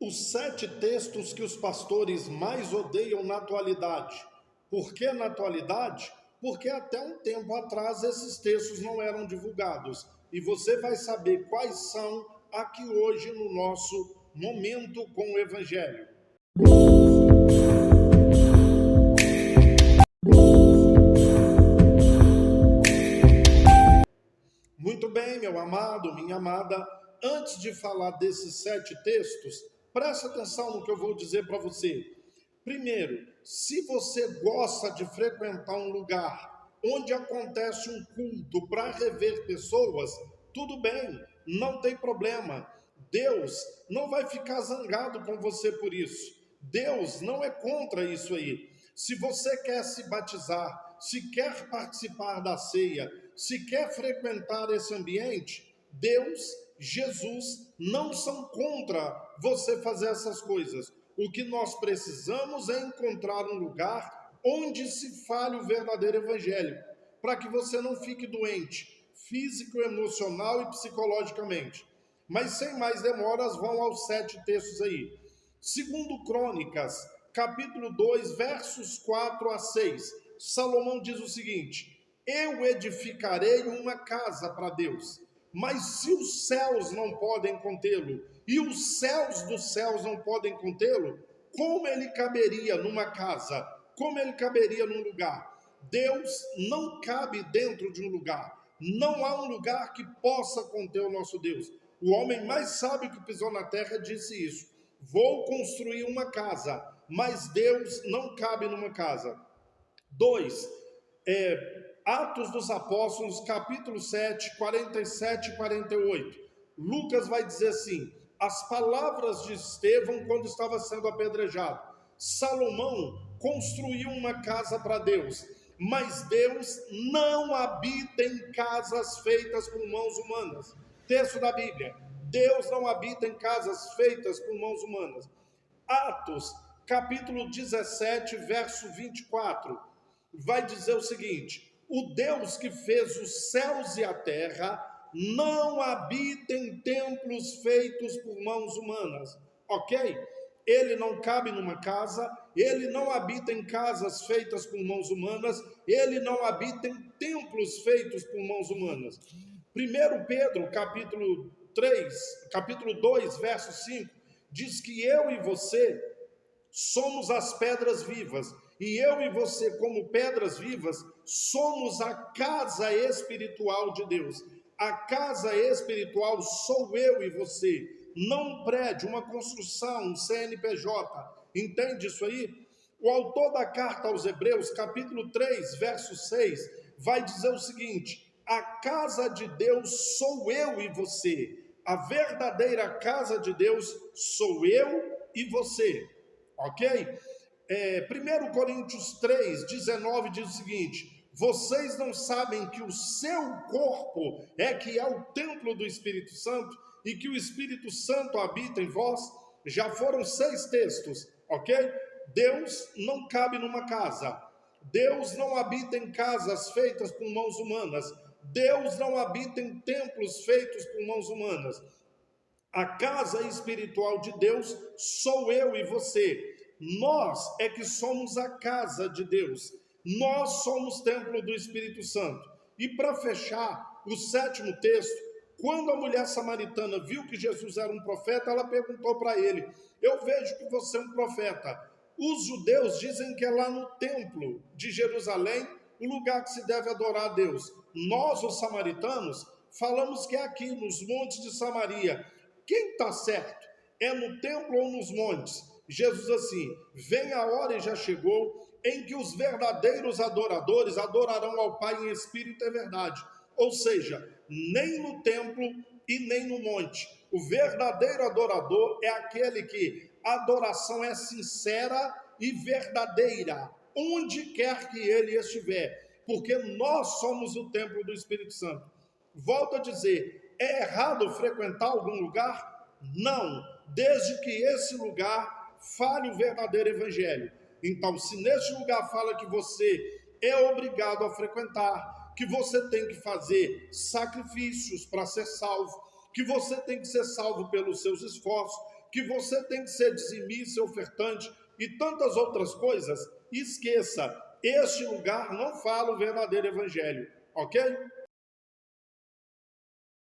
Os 7 textos que os pastores mais odeiam na atualidade. Por que na atualidade? Porque até um tempo atrás esses textos não eram divulgados. E você vai saber quais são aqui hoje no nosso Momento com o Evangelho. Muito bem, meu amado, minha amada. Antes de falar desses 7 textos, preste atenção no que eu vou dizer para você. Primeiro, se você gosta de frequentar um lugar onde acontece um culto para rever pessoas, tudo bem, não tem problema. Deus não vai ficar zangado com você por isso. Deus não é contra isso aí. Se você quer se batizar, se quer participar da ceia, se quer frequentar esse ambiente, Deus, Jesus não são contra você fazer essas coisas. O que nós precisamos é encontrar um lugar onde se fale o verdadeiro evangelho, para que você não fique doente, físico, emocional e psicologicamente. Mas sem mais demoras, vão aos 7 textos aí. Segundo Crônicas, capítulo 2, versos 4 a 6, Salomão diz o seguinte: eu edificarei uma casa para Deus, mas se os céus não podem contê-lo, e os céus dos céus não podem contê-lo, como ele caberia numa casa? Como ele caberia num lugar? Deus não cabe dentro de um lugar. Não há um lugar que possa conter o nosso Deus. O homem mais sábio que pisou na terra disse isso: vou construir uma casa, mas Deus não cabe numa casa. 2. Atos dos Apóstolos, capítulo 7, 47 e 48. Lucas vai dizer assim: as palavras de Estevão quando estava sendo apedrejado. Salomão construiu uma casa para Deus, mas Deus não habita em casas feitas por mãos humanas. Texto da Bíblia: Deus não habita em casas feitas por mãos humanas. Atos, capítulo 17, verso 24, vai dizer o seguinte: o Deus que fez os céus e a terra não habita em templos feitos por mãos humanas, ok? Ele não cabe numa casa, ele não habita em casas feitas por mãos humanas, ele não habita em templos feitos por mãos humanas. 1 Pedro, capítulo 2, verso 5, diz que eu e você somos as pedras vivas, e eu e você, como pedras vivas, somos a casa espiritual de Deus. A casa espiritual sou eu e você, não um prédio, uma construção, um CNPJ. Entende isso aí? O autor da carta aos Hebreus, capítulo 3, verso 6, vai dizer o seguinte: a casa de Deus sou eu e você. A verdadeira casa de Deus sou eu e você. Ok? 1 Coríntios 3, 19 diz o seguinte: vocês não sabem que o seu corpo que é o templo do Espírito Santo e que o Espírito Santo habita em vós? Já foram 6 textos, ok? Deus não cabe numa casa. Deus não habita em casas feitas por mãos humanas. Deus não habita em templos feitos por mãos humanas. A casa espiritual de Deus sou eu e você. Nós é que somos a casa de Deus. Nós somos templo do Espírito Santo. E para fechar, o 7º texto, quando a mulher samaritana viu que Jesus era um profeta, ela perguntou para ele: eu vejo que você é um profeta. Os judeus dizem que é lá no templo de Jerusalém o lugar que se deve adorar a Deus. Nós, os samaritanos, falamos que é aqui, nos montes de Samaria. Quem está certo? É no templo ou nos montes? Jesus assim: vem a hora e já chegou em que os verdadeiros adoradores adorarão ao Pai em espírito e verdade. Ou seja, nem no templo e nem no monte. O verdadeiro adorador é aquele que a adoração é sincera e verdadeira, onde quer que ele estiver, porque nós somos o templo do Espírito Santo. Volto a dizer, é errado frequentar algum lugar? Não, desde que esse lugar fale o verdadeiro evangelho. Então, se neste lugar fala que você é obrigado a frequentar, que você tem que fazer sacrifícios para ser salvo, que você tem que ser salvo pelos seus esforços, que você tem que ser dizimista, ofertante e tantas outras coisas, esqueça, este lugar não fala o verdadeiro evangelho, ok?